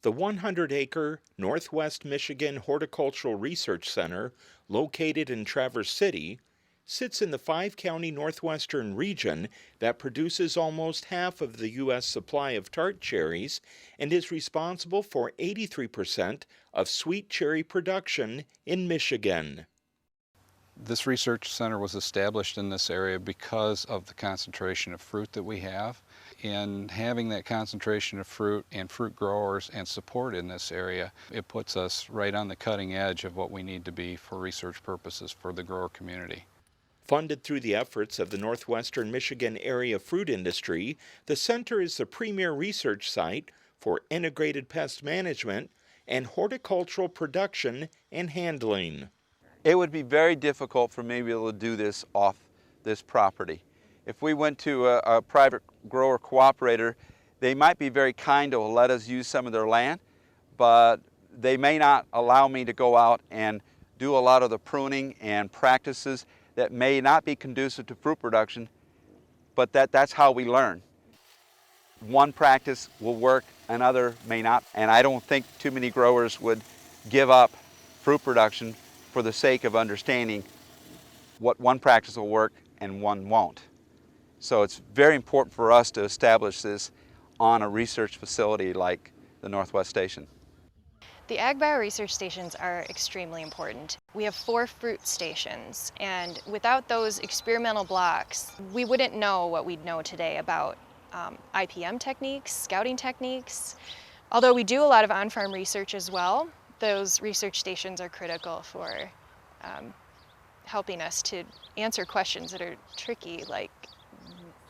The 100-acre Northwest Michigan Horticultural Research Center, located in Traverse City, sits in the 5-county northwestern region that produces almost half of the U.S. supply of tart cherries and is responsible for 83% of sweet cherry production in Michigan. This research center was established in this area because of the concentration of fruit that we have. In having that concentration of fruit and fruit growers and support in this area, it puts us right on the cutting edge of what we need to be for research purposes for the grower community. Funded through the efforts of the Northwestern Michigan area fruit industry, the center is the premier research site for integrated pest management and horticultural production and handling. It would be very difficult for me to be able to do this off this property. If we went to a private grower cooperator, they might be very kind to let us use some of their land, but they may not allow me to go out and do a lot of the pruning and practices that may not be conducive to fruit production, but that's how we learn. One practice will work, another may not, and I don't think too many growers would give up fruit production for the sake of understanding what one practice will work and one won't. So it's very important for us to establish this on a research facility like the Northwest Station. The AgBioResearch stations are extremely important. We have 4 fruit stations, and without those experimental blocks, we wouldn't know what we know today about IPM techniques, scouting techniques. Although we do a lot of on-farm research as well, those research stations are critical for helping us to answer questions that are tricky, like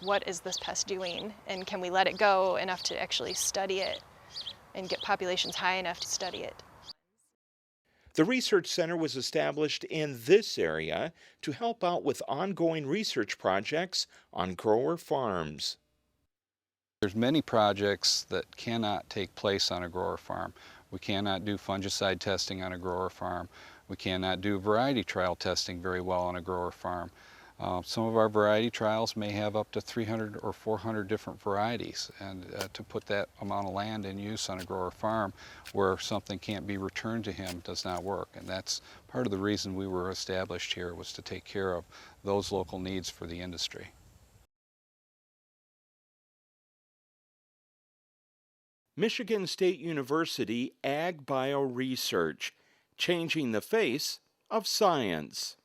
what is this pest doing, and can we let it go enough to actually study it and get populations high enough to study it. The research center was established in this area to help out with ongoing research projects on grower farms. There's many projects that cannot take place on a grower farm. We cannot do fungicide testing on a grower farm. We cannot do variety trial testing very well on a grower farm. Some of our variety trials may have up to 300 or 400 different varieties, and to put that amount of land in use on a grower farm where something can't be returned to him does not work. And that's part of the reason we were established here, was to take care of those local needs for the industry. Michigan State University AgBioResearch, changing the face of science.